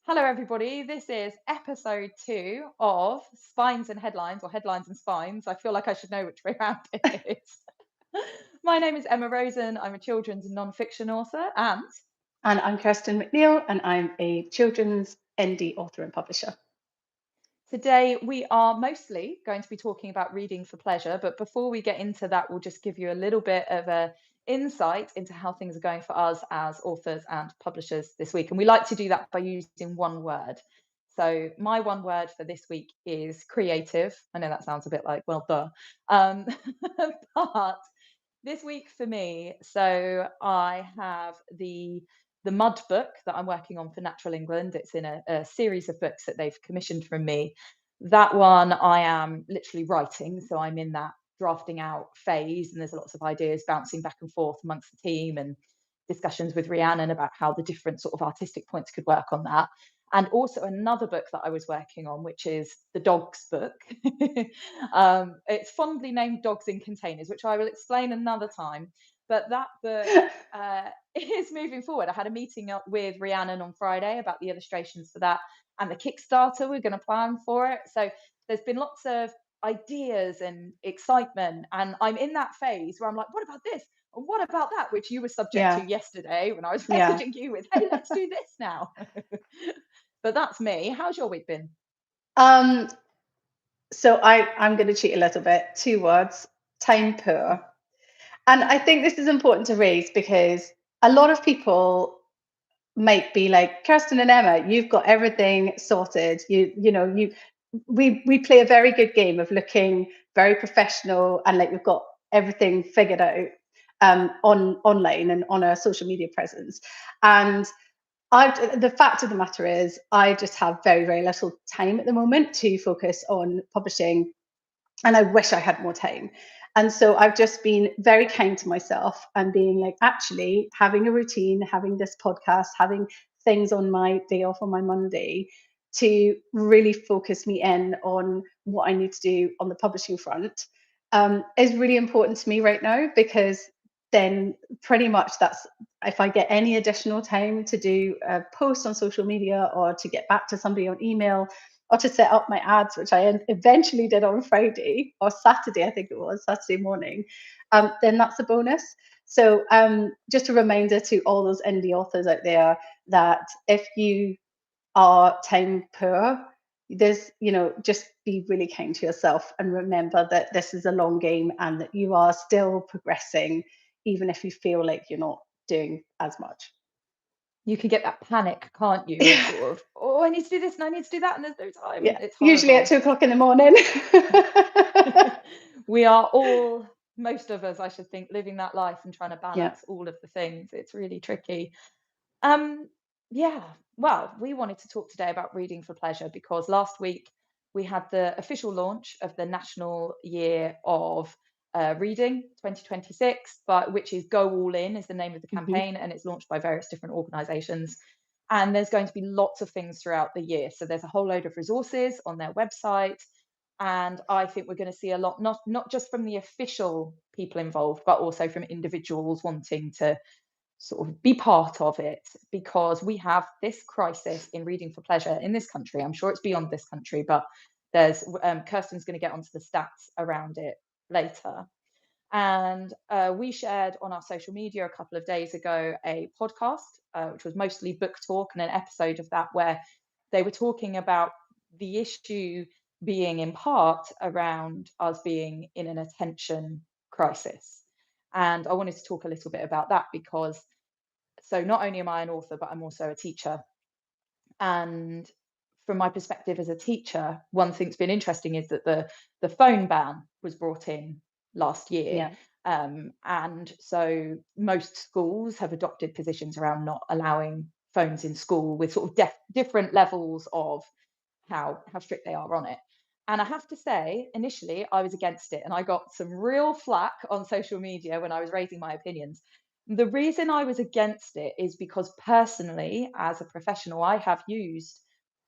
Hello, everybody. This is episode 2 of Spines and Headlines, or Headlines and Spines. I feel like I should know which way around it is. My name is Emma Rosen. I'm a children's and non-fiction author, and And I'm Kirstin McNeil, and I'm a children's indie author and publisher. today we are mostly going to be talking about reading for pleasure. But before we get into that, we'll just give you a little bit of a insight into how things are going for us as authors and publishers this week. And we like to do that by using one word. So my one word for this week is creative. I know that sounds a bit like, well, duh. Um, but this week for me, so I have the Mud book that I'm working on for Natural England. It's in a series of books that they've commissioned from me. That one I am literally writing, so I'm in that drafting out phase, and there's lots of ideas bouncing back and forth amongst the team and discussions with Rhiannon about how the different sort of artistic points could work on that. And also another book that I was working on, which is the dogs book. It's fondly named Dogs in Containers, which I will explain another time. But that book is moving forward. I had a meeting up with Rhiannon on Friday about the illustrations for that and the Kickstarter. We're going to plan for it. So there's been lots of ideas and excitement. And I'm in that phase where I'm like, what about this? And what about that? Which you were subject to Yeah, yesterday when I was yeah. messaging you with, hey, let's do this now. But that's me. How's your week been? Um, so I'm going to cheat a little bit. Two words: time poor. And I think this is important to raise because a lot of people might be like, Kirsten and Emma, you've got everything sorted. We play a very good game of looking very professional and like we've got everything figured out on online and on our social media presence. And the fact of the matter is, I just have very, very little time at the moment to focus on publishing, and I wish I had more time. And so I've just been very kind to myself and being like, actually, having a routine, having this podcast, having things on my day off on my Monday to really focus me in on what I need to do on the publishing front is really important to me right now, because then pretty much that's, if I get any additional time to do a post on social media or to get back to somebody on email or to set up my ads, which I eventually did on Friday or Saturday, I think it was Saturday morning, then that's a bonus. So just a reminder to all those indie authors out there that if you are time poor, just be really kind to yourself and remember that this is a long game and that you are still progressing, even if you feel like you're not doing as much. You can get that panic, can't you? Of sort of, oh, I need to do this and I need to do that, and there's no time. Yeah, It's usually at horrible. 2 o'clock in the morning. We are all, most of us, I should think, living that life and trying to Yeah. balance all of the things. It's really tricky. Um, yeah, well, we wanted to talk today about reading for pleasure because last week we had the official launch of the National Year of Reading 2026, but which is Go All In is the name of the Mhm. campaign, and it's launched by various different organisations. And there's going to be lots of things throughout the year. So there's a whole load of resources on their website. And I think we're going to see a lot, not just from the official people involved, but also from individuals wanting to sort of be part of it, because we have this crisis in reading for pleasure in this country. I'm sure it's beyond this country, but there's Kirstin's going to get onto the stats around it later. And we shared on our social media a couple of days ago a podcast, which was mostly book talk, and an episode of that where they were talking about the issue being in part around us being in an attention crisis. And I wanted to talk a little bit about that because so not only am I an author, but I'm also a teacher. And from my perspective as a teacher, one thing that's been interesting is that the phone ban was brought in last year. Yeah. And so most schools have adopted positions around not allowing phones in school with sort of different levels of how strict they are on it. And I have to say, initially, I was against it, and I got some real flack on social media when I was raising my opinions. The reason I was against it is because personally, as a professional, I have used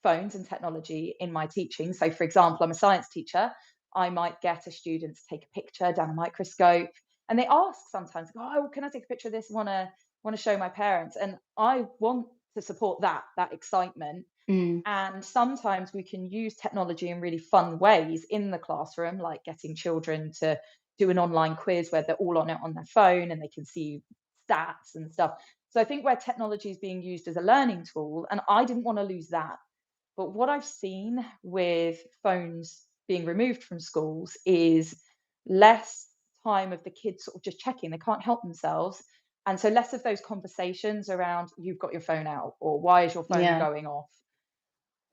phones and technology in my teaching. So, for example, I'm a science teacher. I might get a student to take a picture down a microscope, and they ask sometimes, "Oh, can I take a picture of this? Want to show my parents?" And I want to support that excitement. Mm. And sometimes we can use technology in really fun ways in the classroom, like getting children to do an online quiz where they're all on it on their phone and they can see stats and stuff. So I think where technology is being used as a learning tool, and I didn't want to lose that. But what I've seen with phones being removed from schools is less time of the kids sort of just checking. They can't help themselves. And so less of those conversations around, you've got your phone out, or why is your phone Yeah. going off?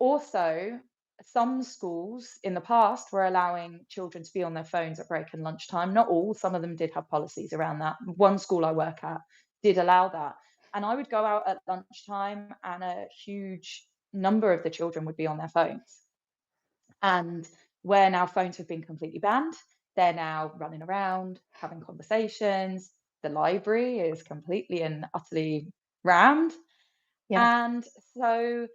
Also, some schools in the past were allowing children to be on their phones at break and lunchtime. Not all, some of them did have policies around that. One school I work at did allow that. And I would go out at lunchtime, and a huge number of the children would be on their phones. And where now phones have been completely banned, they're now running around, having conversations. The library is completely and utterly rammed. Yeah. And so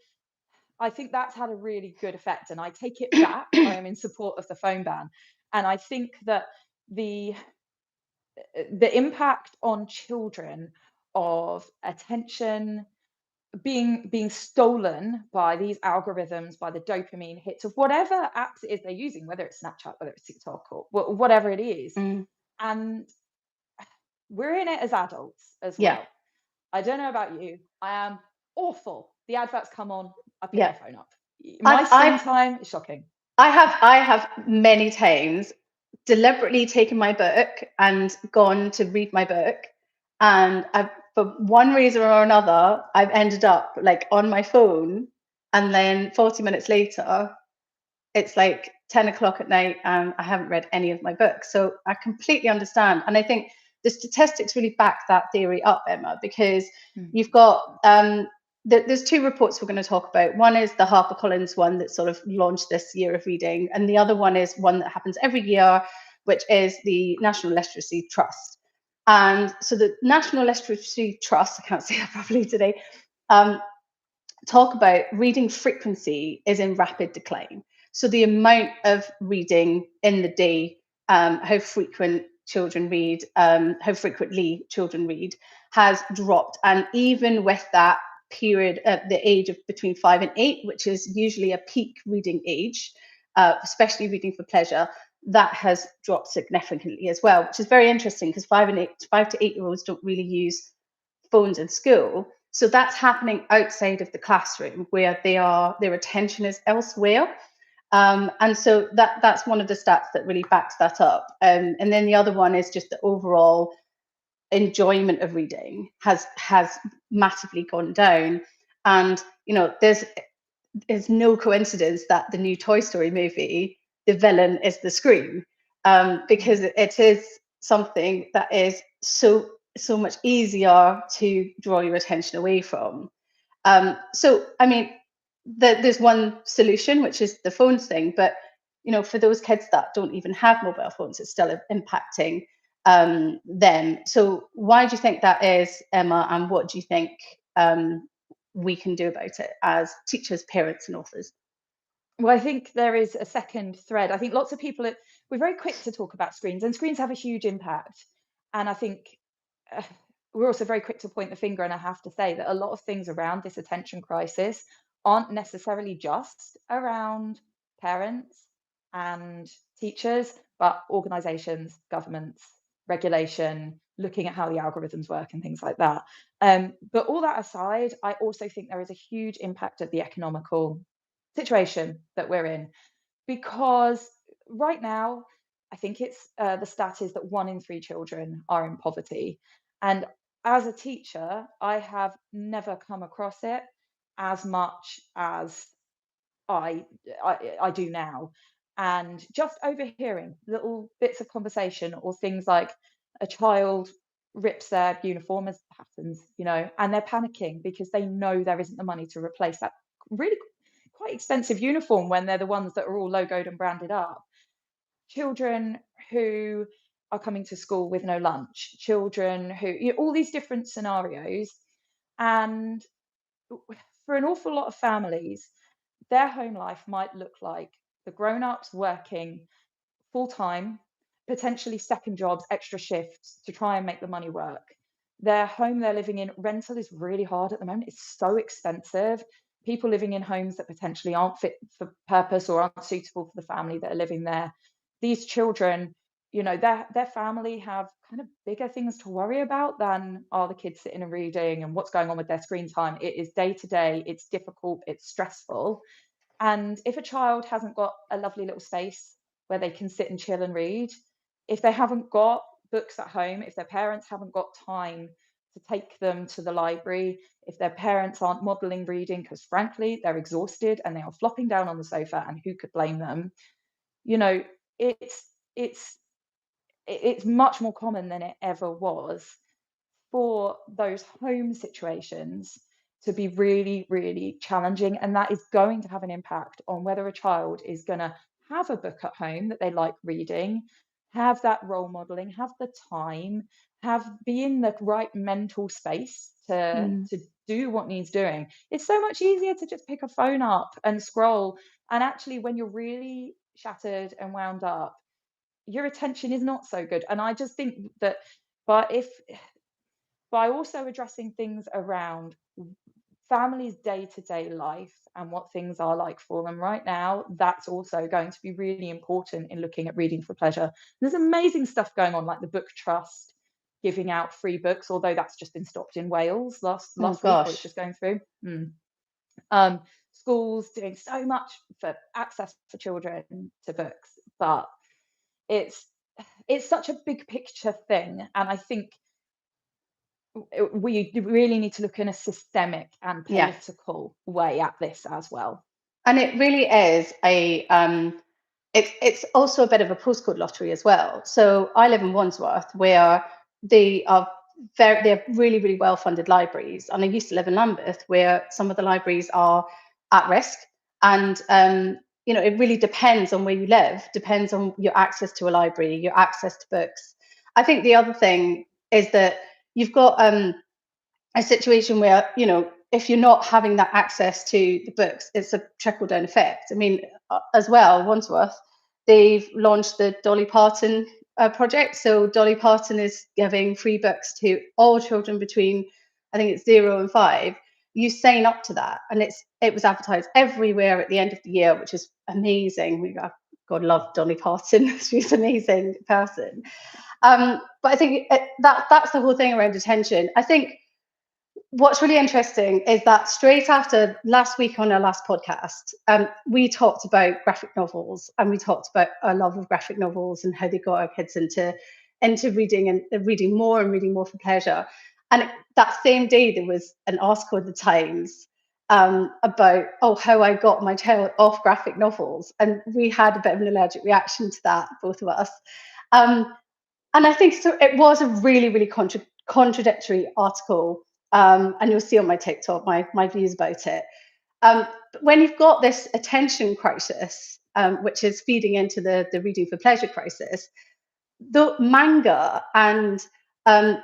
I think that's had a really good effect, and I take it back. I am in support of the phone ban, and I think that the the impact on children of attention being stolen by these algorithms, by the dopamine hits of whatever apps it is they're using, whether it's Snapchat, whether it's TikTok, or whatever it is, Mm. and we're in it as adults as Yeah. well. I don't know about you. I am awful. The adverts come on, I pick Yeah. my phone up. My I've screen I've time is shocking. I have many times deliberately taken my book and gone to read my book, and I've, for one reason or another, I've ended up like on my phone, and then 40 minutes later, it's like 10 o'clock at night and I haven't read any of my books. So I completely understand. And I think the statistics really back that theory up, Emma, because Mm. you've got there's two reports we're going to talk about. One is the HarperCollins one that sort of launched this year of reading, and the other one is one that happens every year, which is the National Literacy Trust. And so the National Literacy Trust, I can't say that properly today, um, talk about reading frequency is in rapid decline. So the amount of reading in the day, how frequent children read, how frequently children read, has dropped. And even with that period at the age of between 5 and 8, which is usually a peak reading age, especially reading for pleasure, that has dropped significantly as well, which is very interesting because 5 to 8 year olds don't really use phones in school. So that's happening outside of the classroom where their attention is elsewhere. And so that's one of the stats that really backs that up. And then the other one is just the overall enjoyment of reading has massively gone down. And there's no coincidence that the new Toy Story movie, the villain is the screen, because Mm. it is something that is so much easier to draw your attention away from. So, I mean, there's one solution, which is the phones thing, but for those kids that don't even have mobile phones, it's still impacting them. So, why do you think that is, Emma? And what do you think we can do about it as teachers, parents, and authors? Well, I think there is a second thread. I think lots of people we're very quick to talk about screens, and screens have a huge impact. And I think uh, we're also very quick to point the finger. And I have to say that a lot of things around this attention crisis aren't necessarily just around parents and teachers, but organizations, governments, regulation, looking at how the algorithms work and things like that. But all that aside, I also think there is a huge impact at the economical situation that we're in, because right now I think it's the stat is that 1 in 3 children are in poverty, and as a teacher I have never come across it as much as I do now. And just overhearing little bits of conversation or things like a child rips their uniform, as happens, and they're panicking because they know there isn't the money to replace that really quite expensive uniform when they're the ones that are all logoed and branded up. Children who are coming to school with no lunch, children who, all these different scenarios. And for an awful lot of families, their home life might look like the grown-ups working full time, potentially second jobs, extra shifts to try and make the money work. Their home they're living in, rental is really hard at the moment. It's so expensive. People living in homes that potentially aren't fit for purpose or aren't suitable for the family that are living there. These children, their family have kind of bigger things to worry about than are the kids sitting and reading and what's going on with their screen time. It is day to day, it's difficult, it's stressful. And if a child hasn't got a lovely little space where they can sit and chill and read, if they haven't got books at home, if their parents haven't got time to take them to the library, if their parents aren't modeling reading because frankly they're exhausted and they are flopping down on the sofa, and who could blame them? You know, it's it's it's much more common than it ever was for those home situations to be really, really challenging. And that is going to have an impact on whether a child is going to have a book at home that they like reading, have that role modeling, have the time, be in the right mental space Mm. to do what needs doing. It's so much easier to just pick a phone up and scroll. And actually, when you're really shattered and wound up, your attention is not so good. And I just think that, but if by also addressing things around families' day-to-day life and what things are like for them right now, that's also going to be really important in looking at reading for pleasure. There's amazing stuff going on, like the Book Trust giving out free books, although that's just been stopped in Wales Oh last week, or it's gosh. just going through. Um, Schools doing so much for access for children to books, but it's it's such a big picture thing, and I think we really need to look in a systemic and Yeah. political way at this as well. And it really is it's also a bit of a postcode lottery as well. So I live in Wandsworth, where they are they're really, really well funded libraries. And I used to live in Lambeth, where some of the libraries are at risk. And it really depends on where you live, depends on your access to a library, your access to books. I think the other thing is that you've got a situation where, if you're not having that access to the books, it's a trickle down effect. I mean, as well, Wandsworth, they've launched the Dolly Parton project. So Dolly Parton is giving free books to all children between, I think it's 0 and 5. You sign up to that, and it was advertised everywhere at the end of the year, which is amazing. God love Dolly Parton; she's an amazing person. But I think that's the whole thing around attention. I think what's really interesting is that straight after last week on our last podcast, we talked about graphic novels, and we talked about our love of graphic novels and how they got our kids into reading and reading more and reading more for pleasure. And that same day, there was an article in the Times about how I got my child off graphic novels, and we had a bit of an allergic reaction to that, both of us. Um, and I think so. It was a really, really contradictory article, and you'll see on my TikTok my views about it. But when you've got this attention crisis, which is feeding into the reading for pleasure crisis, the manga and um,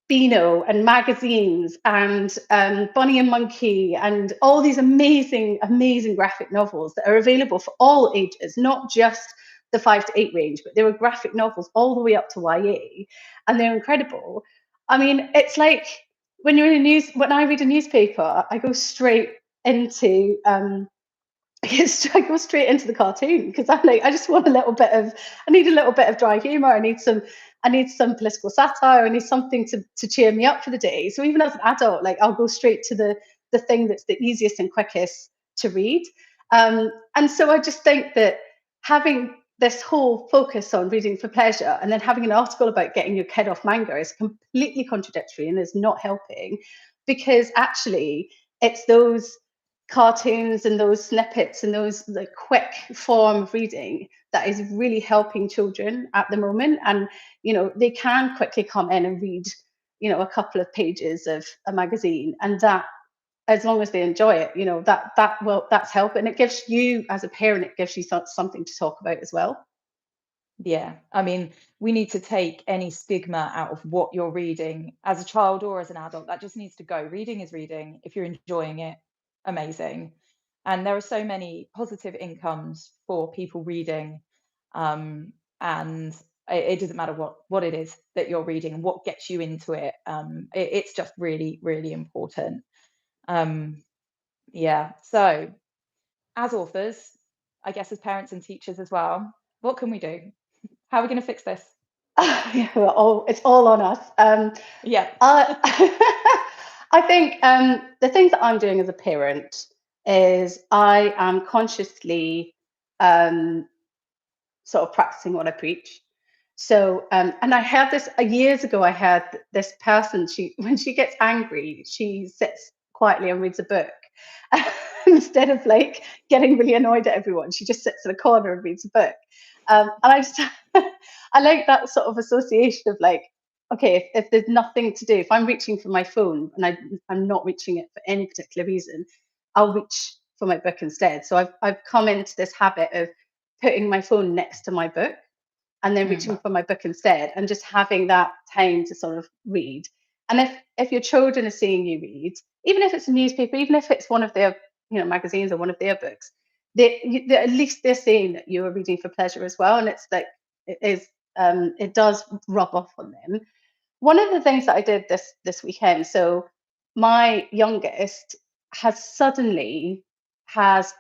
Beano and magazines and Bunny and Monkey and all these amazing, amazing graphic novels that are available for all ages, not just the 5 to 8 range, but there are graphic novels all the way up to YA, and they're incredible. I mean, it's like when I read a newspaper, I go straight into I go straight into the cartoon, because I'm like, I just want I need a little bit of dry humor. I need some political satire. I need something to cheer me up for the day. So even as an adult, like, I'll go straight to the thing that's the easiest and quickest to read. And so I just think that having this whole focus on reading for pleasure and then having an article about getting your kid off manga is completely contradictory and is not helping, because actually it's those cartoons and those snippets and those the quick form of reading that is really helping children at the moment. And they can quickly come in and read a couple of pages of a magazine, and that, as long as they enjoy it, that's help, and it gives you, as a parent, it gives you something to talk about as well. Yeah, I mean, we need to take any stigma out of what you're reading as a child or as an adult. That just needs to go. Reading is reading. If you're enjoying it, amazing. And there are so many positive incomes for people reading. And it doesn't matter what it is that you're reading and what gets you into it. It's just really, really important. Um, yeah. So as authors, I guess as parents and teachers as well, what can we do? How are we going to fix this? Yeah, it's all on us. Yeah. I think the things that I'm doing as a parent is I am consciously um, sort of practicing what I preach. So, and I had this years ago. I had this person. She, when she gets angry, she sits quietly and reads a book instead of like getting really annoyed at everyone. She just sits in a corner and reads a book. And I just, I like that sort of association of like, okay, if there's nothing to do, if I'm reaching for my phone and I'm not reaching it for any particular reason, I'll reach for my book instead. So I've come into this habit of putting my phone next to my book and then Mm. reaching for my book instead and just having that time to sort of read. And if your children are seeing you read, even if it's a newspaper, even if it's one of their magazines or one of their books, at least they're saying that you are reading for pleasure as well. And it's like it does rub off on them. One of the things that I did this weekend, so my youngest has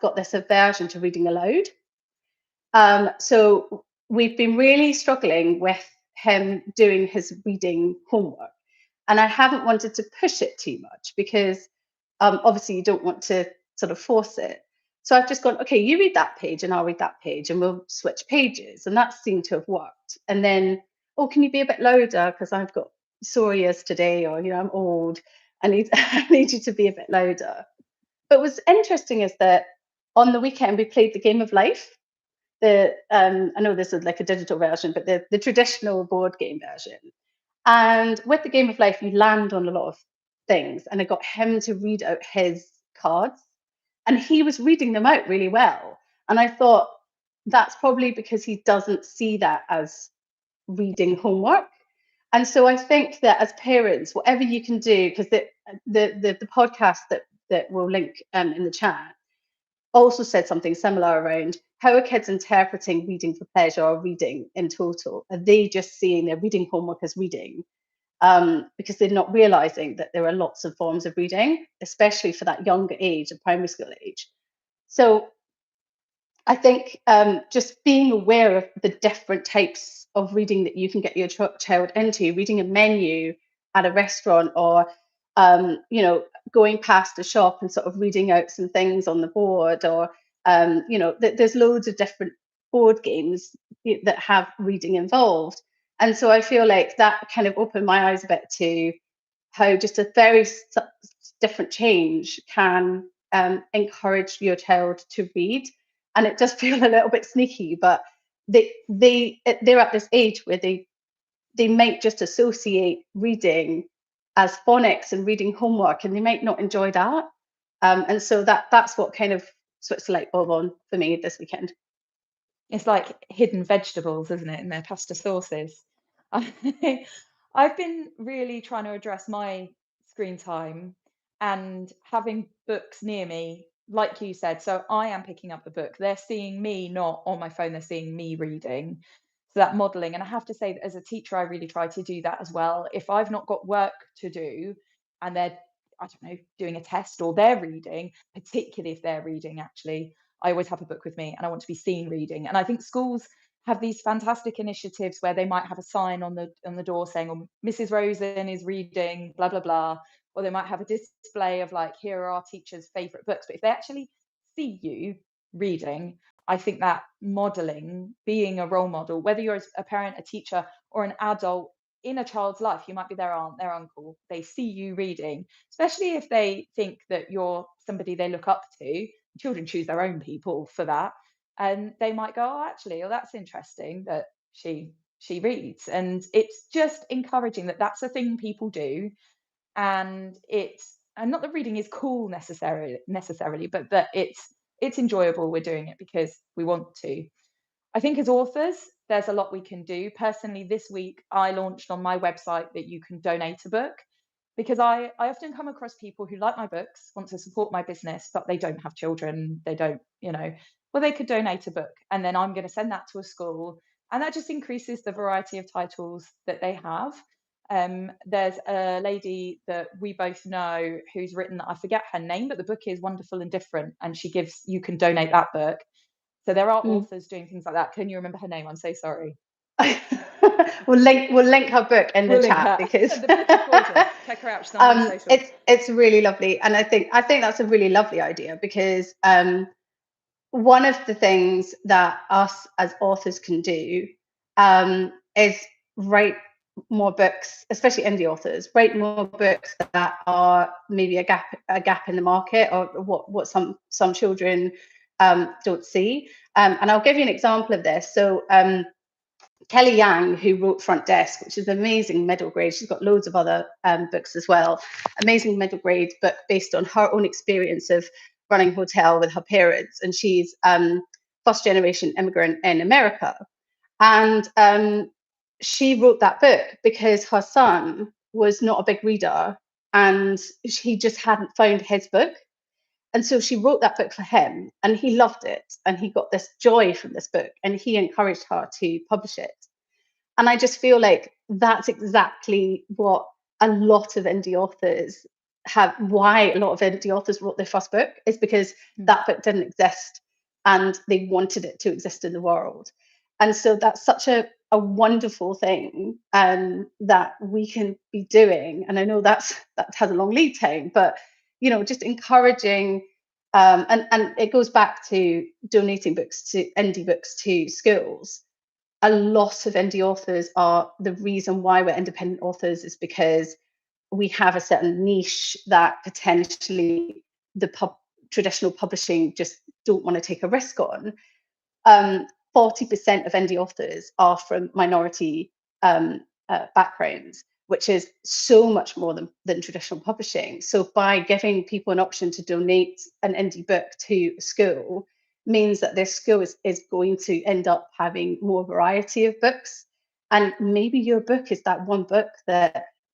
got this aversion to reading aloud. So we've been really struggling with him doing his reading homework. And I haven't wanted to push it too much because obviously you don't want to sort of force it. So I've just gone, okay, you read that page and I'll read that page and we'll switch pages. And that seemed to have worked. And then, oh, can you be a bit louder? Because I've got sore ears today, or, I'm old. I need, I need you to be a bit louder. But what's interesting is that on the weekend we played the game of life. I know this is like a digital version, but the traditional board game version. And with the game of life, you land on a lot of things. And I got him to read out his cards, and he was reading them out really well. And I thought that's probably because he doesn't see that as reading homework. And so I think that as parents, whatever you can do, because the podcast that we'll link in the chat also said something similar around how are kids interpreting reading for pleasure or reading in total? Are they just seeing their reading homework as reading? Because they're not realizing that there are lots of forms of reading, especially for that younger age, of primary school age. So I think just being aware of the different types of reading that you can get your child into, reading a menu at a restaurant, or going past a shop and sort of reading out some things on the board, or there's loads of different board games that have reading involved. And so I feel like that kind of opened my eyes a bit to how just a very different change can encourage your child to read. And it does feel a little bit sneaky, but they're at this age where they might just associate reading as phonics and reading homework, and they might not enjoy that. And so that's what kind of switched the light bulb on for me this weekend. It's like hidden vegetables, isn't it, in their pasta sauces? I've been really trying to address my screen time and having books near me, like you said. So I am picking up the book. They're seeing me not on my phone, they're seeing me reading. So that modeling. And I have to say that as a teacher, I really try to do that as well. If I've not got work to do and they're, I don't know, doing a test or they're reading, particularly if they're reading, actually, I always have a book with me and I want to be seen reading. And I think schools have these fantastic initiatives where they might have a sign on the door saying, "Oh, Mrs. Rosen is reading, blah blah blah," or they might have a display of like, "Here are our teachers' favorite books." But if they actually see you reading, I think that modeling, being a role model, whether you're a parent, a teacher, or an adult in a child's life, you might be their aunt, their uncle. They see you reading, especially if they think that you're somebody they look up to. Children choose their own people for that, and they might go, "Oh, actually, oh, that's interesting that she reads." And it's just encouraging that that's a thing people do, and not that reading is cool necessarily, but that it's enjoyable. We're doing it because we want to. I think as authors, there's a lot we can do. Personally, this week I launched on my website that you can donate a book, because I often come across people who like my books, want to support my business, but they don't have children. They don't, well, they could donate a book, and then I'm going to send that to a school. And that just increases the variety of titles that they have. There's a lady that we both know who's written, I forget her name, but the book is Wonderful and Different, and you can donate that book. So there are Mm. authors doing things like that. Can you remember her name? I'm so sorry. We'll link her book in the We'll link chat her. because The book is gorgeous. Check her out. She's on all the socials. it's really lovely, and I think that's a really lovely idea because one of the things that us as authors can do is write more books, especially indie authors, write more books that are maybe a gap in the market, or what some children don't see. And I'll give you an example of this. So Kelly Yang, who wrote Front Desk, which is an amazing middle grade. She's got loads of other books as well. Amazing middle grade book based on her own experience of running a hotel with her parents. And she's first generation immigrant in America. And she wrote that book because her son was not a big reader and he just hadn't found his book. And so she wrote that book for him and he loved it. And he got this joy from this book and he encouraged her to publish it. And I just feel like that's exactly what a lot of indie authors why a lot of indie authors wrote their first book, is because that book didn't exist and they wanted it to exist in the world. And so that's such a wonderful thing that we can be doing. And I know that has a long lead time, but just encouraging, and it goes back to donating indie books to schools. A lot of indie authors are the reason why we're independent authors, is because we have a certain niche that potentially the traditional publishing just don't want to take a risk on. 40% of indie authors are from minority backgrounds, which is so much more than traditional publishing. So by giving people an option to donate an indie book to a school means that their school is going to end up having more variety of books. And maybe your book is that one book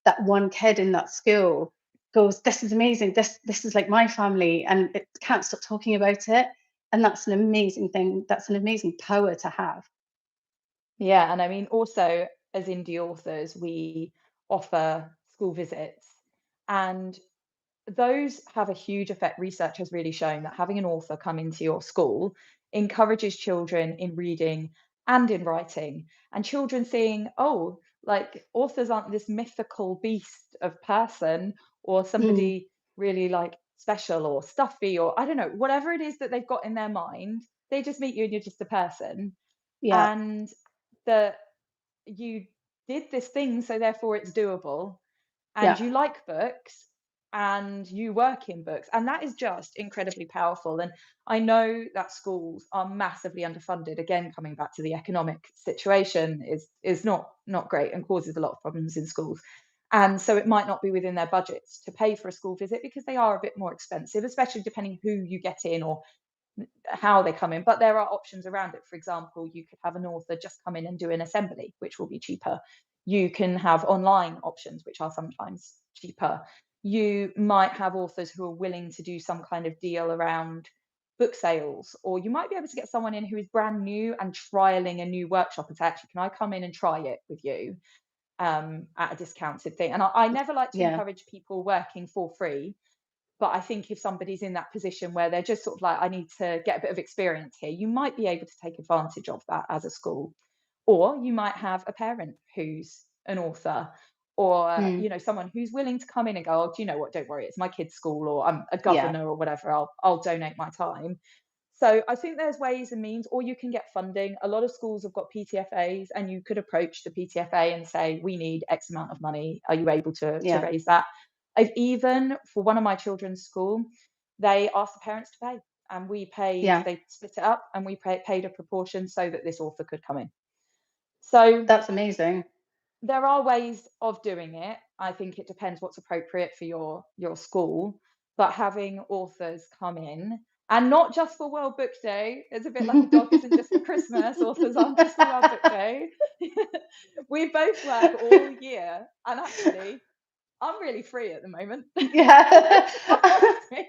that one kid in that school goes, this is amazing, this is like my family, and it can't stop talking about it. And that's an amazing thing. That's an amazing power to have. Yeah, and I mean, also as indie authors, we offer school visits, and those have a huge effect. Research has really shown that having an author come into your school encourages children in reading and in writing, and children seeing, oh, like authors aren't this mythical beast of person or Mm, somebody really like special or stuffy, or I don't know, whatever it is that they've got in their mind. They just meet you and you're just a person, yeah, and that you did this thing, so therefore it's doable, and yeah, you like books and you work in books, and that is just incredibly powerful. And I know that schools are massively underfunded. Again, coming back to the economic situation is not great and causes a lot of problems in schools, and so it might not be within their budgets to pay for a school visit because they are a bit more expensive, especially depending who you get in or how they come in. But there are options around it. For example, you could have an author just come in and do an assembly, which will be cheaper. You can have online options, which are sometimes cheaper. You might have authors who are willing to do some kind of deal around book sales, or you might be able to get someone in who is brand new and trialing a new workshop and say, actually, can I come in and try it with you at a discounted thing? And I never like to yeah, encourage people working for free, but I think if somebody's in that position where they're just sort of like, I need to get a bit of experience here, you might be able to take advantage of that as a school. Or you might have a parent who's an author, or mm, someone who's willing to come in and go, oh, do you know what, don't worry, it's my kid's school, or I'm a yeah, governor or whatever, I'll donate my time. So I think there's ways and means, or you can get funding. A lot of schools have got PTFAs, and you could approach the PTFA and say, we need X amount of money. Are you able to yeah, raise that? I've even, for one of my children's school, they asked the parents to pay, and yeah. they split it up, and we paid a proportion so that this author could come in. So That's amazing. there are ways of doing it. I think it depends what's appropriate for your school, but having authors come in, and not just for World Book Day. It's a bit like a dog isn't just for Christmas. Authors aren't just for World Book Day. We both work all year, and actually, I'm really free at the moment. Yeah. Don't ask me. In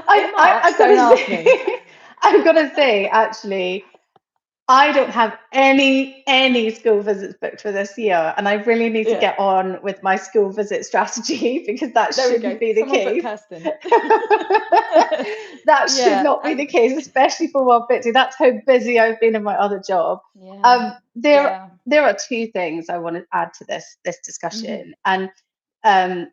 I March, I've got don't to ask me. say, I've got to say, actually, I don't have any school visits booked for this year, and I really need to Yeah, get on with my school visit strategy because that there we shouldn't go. be the Someone put case. Kirstin. That should Yeah, not be and the case, especially for 150. That's how busy I've been in my other job. yeah, There yeah. there are two things I want to add to this Mhm, discussion, and um,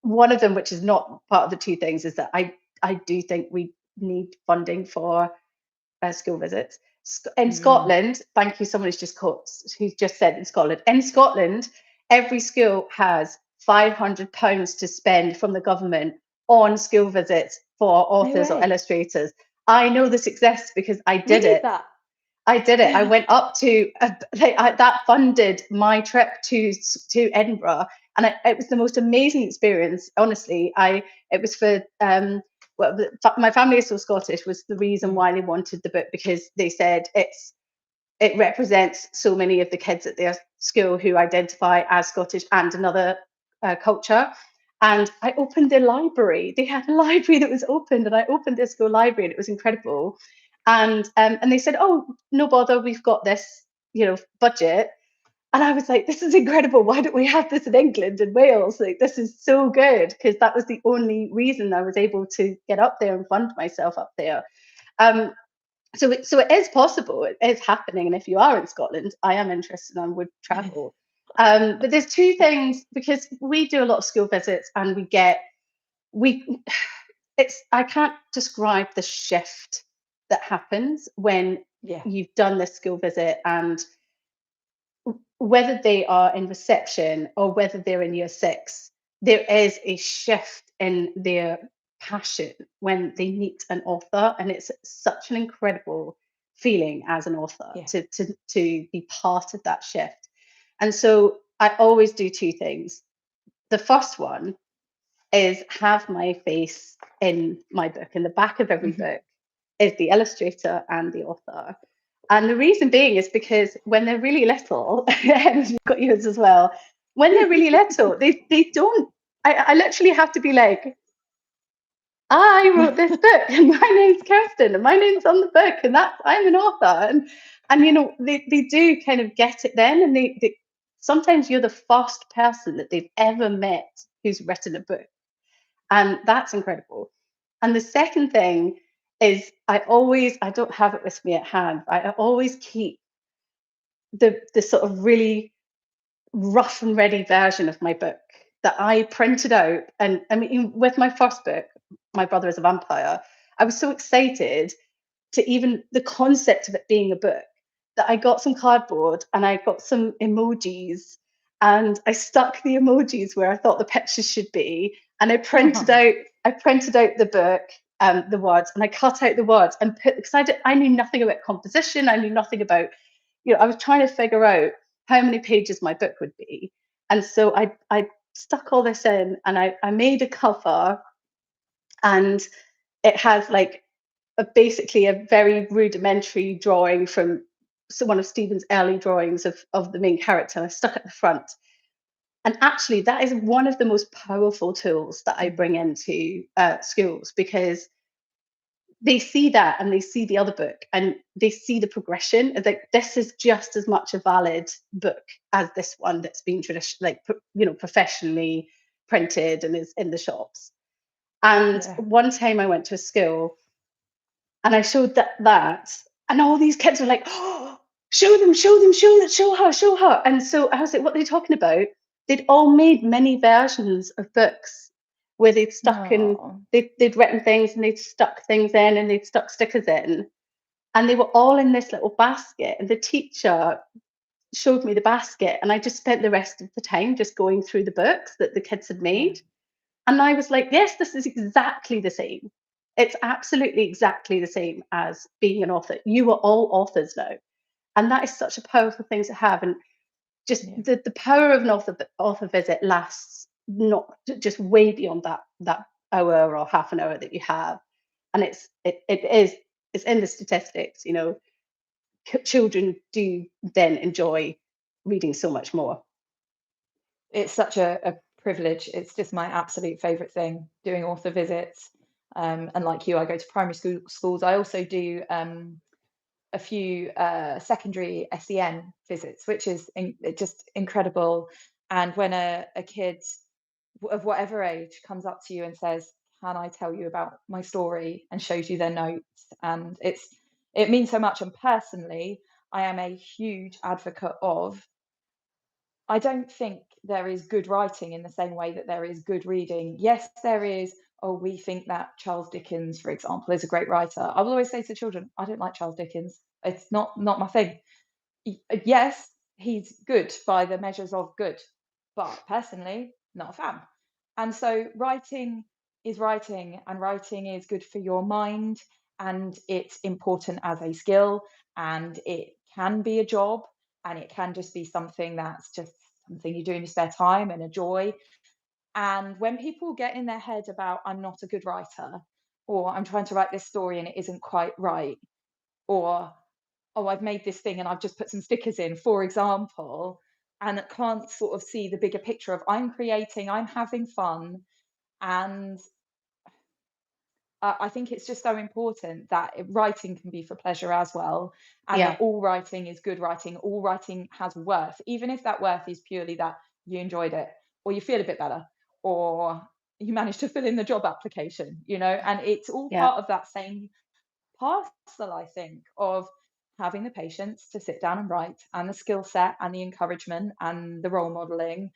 one of them, which is not part of the two things, is that I do think we need funding for school visits. In mm. Scotland, thank you. Someone who's just said in Scotland. In Scotland, every school has £500 to spend from the government on school visits for No authors or way. illustrators. I know this exists because I We did need it. that. I did it. I went up to that funded my trip to Edinburgh, and it was the most amazing experience. Honestly, I it was for well, my family is so Scottish was the reason Mm, why they wanted the book because they said it represents so many of the kids at their school who identify as Scottish and another culture. And I opened their library. They had a library that was opened, and I opened their school library, and it was incredible. And they said, "Oh, no bother, we've got this, budget." And I was like, "This is incredible. Why don't we have this in England and Wales? Like, this is so good." Because that was the only reason I was able to get up there and fund myself up there. Um, so it is possible. It is happening. And if you are in Scotland, I am interested and would travel. But there's two things because we do a lot of school visits and we it's I can't describe the shift that happens when yeah, you've done this school visit and whether they are in reception or whether they're in year 6, there is a shift in their passion when they meet an author, and it's such an incredible feeling as an author yeah. to be part of that shift. And so I always do two things. The first one is have my face in my book. In the back of every Mhm. book is the illustrator and the author. And the reason being is because when they're really little, and you've got yours as well, when they're really little, they don't. I literally have to be like, I wrote this book, and my name's Kirstin, and my name's on the book, and that's I'm an author, and they do kind of get it then, and they sometimes you're the first person that they've ever met who's written a book, and that's incredible. And the second thing is I don't have it with me at hand. I always keep the sort of really rough and ready version of my book that I printed out. And I mean, with my first book, My Brother is a Vampire, I was so excited to even the concept of it being a book that I got some cardboard and I got some emojis and I stuck the emojis where I thought the pictures should be. And I printed out the book, the words, and I cut out the words and put because I knew nothing about composition. I knew nothing about, I was trying to figure out how many pages my book would be. And so I stuck all this in and I made a cover and it has like basically a very rudimentary drawing from one of Stephen's early drawings of the main character. I stuck at the front. And actually, that is one of the most powerful tools that I Mm, bring into schools because they see that and they see the other book and they see the progression. And like this is just as much a valid book as this one that's been professionally printed and is in the shops. And yeah. one time I went to a school and I showed that, and all these kids were like, "Oh, show them, show them, show her, show her." And so I was like, "What are they talking about?" They'd all made many versions of books where Oh, they'd written things and they'd stuck things in and they'd stuck stickers in, and they were all in this little basket. And the teacher showed me the basket, and I just spent the rest of the time just going through the books that the kids had yeah. made. And I was like, yes, this is exactly the same. It's absolutely exactly the same as being an author. You are all authors now. And that is such a powerful thing to have. And just Yeah. the power of an author visit lasts not just way beyond that hour or half an hour that you have. And it's in the statistics, children do then enjoy reading so much more. It's such a privilege. It's just my absolute favorite thing, doing author visits. And like you, I go to primary schools. I also do. a few secondary SEN visits, which is just incredible. And when a kid of whatever age comes up to you and says, "Can I tell you about my story?" and shows you their notes, and it means so much. And personally, I am a huge advocate of. I don't think there is good writing in the same way that there is good reading. Yes, there is. Oh, we think that Charles Dickens, for example, is a great writer. I will always say to children, I don't like Charles Dickens. It's not my thing. Yes, he's good by the measures of good, but personally, not a fan. And so writing is writing, and writing is good for your mind, and it's important as a skill, and it can be a job, and it can just be something that's just something you do in your spare time and a joy. And when people get in their head about I'm not a good writer, or I'm trying to write this story and it isn't quite right, or oh, I've made this thing and I've just put some stickers in, for example, and can't sort of see the bigger picture of I'm creating, I'm having fun. And I think it's just so important that writing can be for pleasure as well, and that Yeah, all writing is good writing, all writing has worth, even if that worth is purely that you enjoyed it, or you feel a bit better, or you managed to fill in the job application, and it's all yeah, part of that same parcel, I think, of having the patience to sit down and write, and the skill set, and the encouragement, and the role modeling.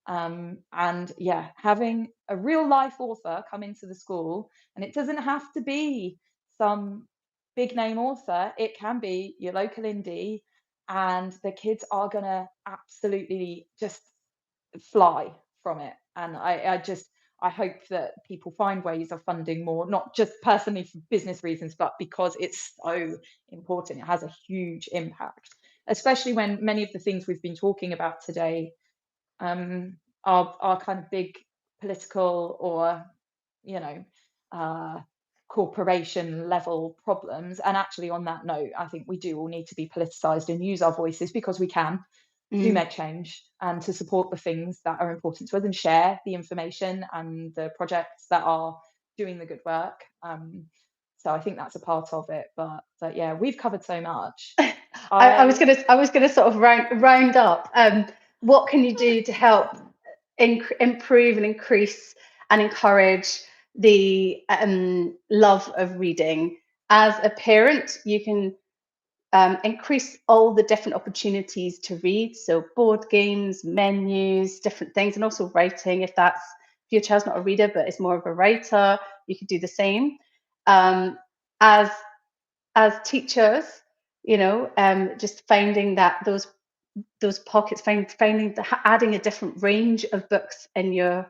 And yeah, having a real life author come into the school, and it doesn't have to be some big name author, it can be your local indie, and the kids are going to absolutely just fly from it. And I hope that people find ways of funding more, not just personally for business reasons, but because it's so important. It has a huge impact, especially when many of the things we've been talking about today are kind of big political or you know uh, corporation level problems. And actually, on that note, I think we do all need to be politicized and use our voices because we can to mm. make change and to support the things that are important to us and share the information and the projects that are doing the good work. So I think that's a part of it. But yeah, we've covered so much. I I was gonna sort of round up. What can you do to help improve and increase and encourage the love of reading? As a parent, you can increase all the different opportunities to read. So board games, menus, different things, and also writing. If your child's not a reader but is more of a writer, you could do the same. Um, as teachers, just finding that those pockets, finding adding a different range of books in your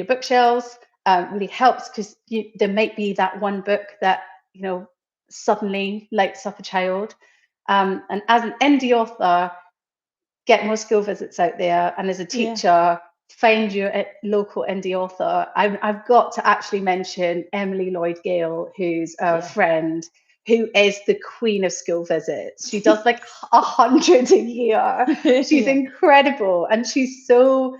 bookshelves really helps, because there might be that one book that suddenly lights up a child. And as an indie author, get more school visits out there, and as a Yeah, teacher, find your local indie author. I've got to actually mention Emily Lloyd Gale, who's a yeah. friend, who is the queen of school visits. She does like 100 a year. She's Yeah, incredible, and she's so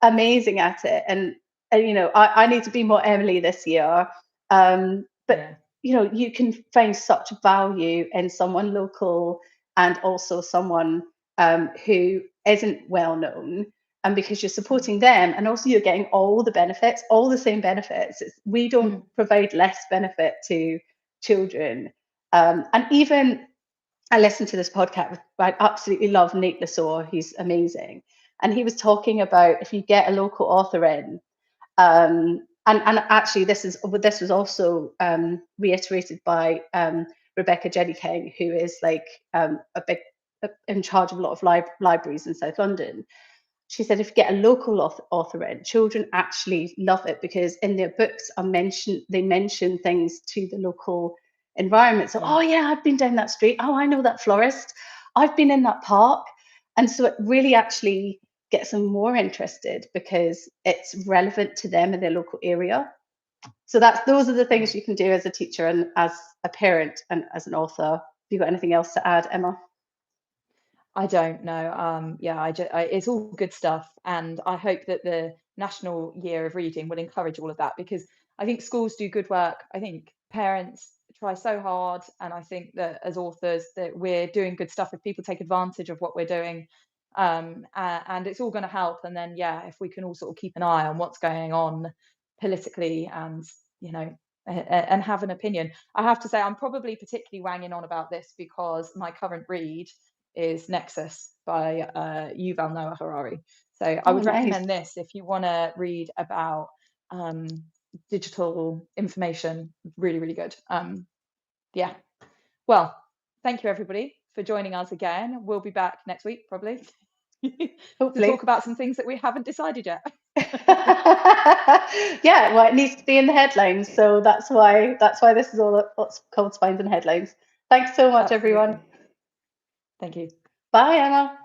amazing at it. And I need to be more Emily this year. But yeah, you can find such value in someone local, and also someone who isn't well known, and because you're mm, supporting them, and also you're getting all the benefits, all the same benefits. We don't mm, provide less benefit to children. And even I listened to this podcast. I absolutely love Nate Lasore. He's amazing. And he was talking about, if you get a local author in, and actually this was also reiterated by Rebecca Jenny King, who is like a big in charge of a lot of libraries in South London. She said if you get a local author in, children actually love it, because in their books they mention things to the local environment. So, yeah. oh yeah, I've been down that street. Oh, I know that florist. I've been in that park. And so it really actually gets them more interested, because it's relevant to them in their local area. So those are the things you can do as a teacher and as a parent and as an author. Have you got anything else to add, Emma? I don't know. Yeah, it's all good stuff, and I hope that the National Year of Reading will encourage all of that, because I think schools do good work. I think parents try so hard, and I think that as authors that we're doing good stuff if people take advantage of what we're doing. And it's all going to help. And then, yeah, if we can all sort of keep an eye on what's going on politically, and you know, and have an opinion. I have to say, I'm probably particularly wanging on about this because my current read is Nexus by Yuval Noah Harari. So I Oh, would nice. recommend this if you want to read about um, digital information. Really, really good. Yeah. Well, thank you everybody for joining us again. We'll be back next week probably to Hopefully. talk about some things that we haven't decided yet. Yeah, well, it needs to be in the headlines, so that's why this is all what's called Spines and Headlines. Thanks so much, everyone. Absolutely. Thank you. Bye, Emma.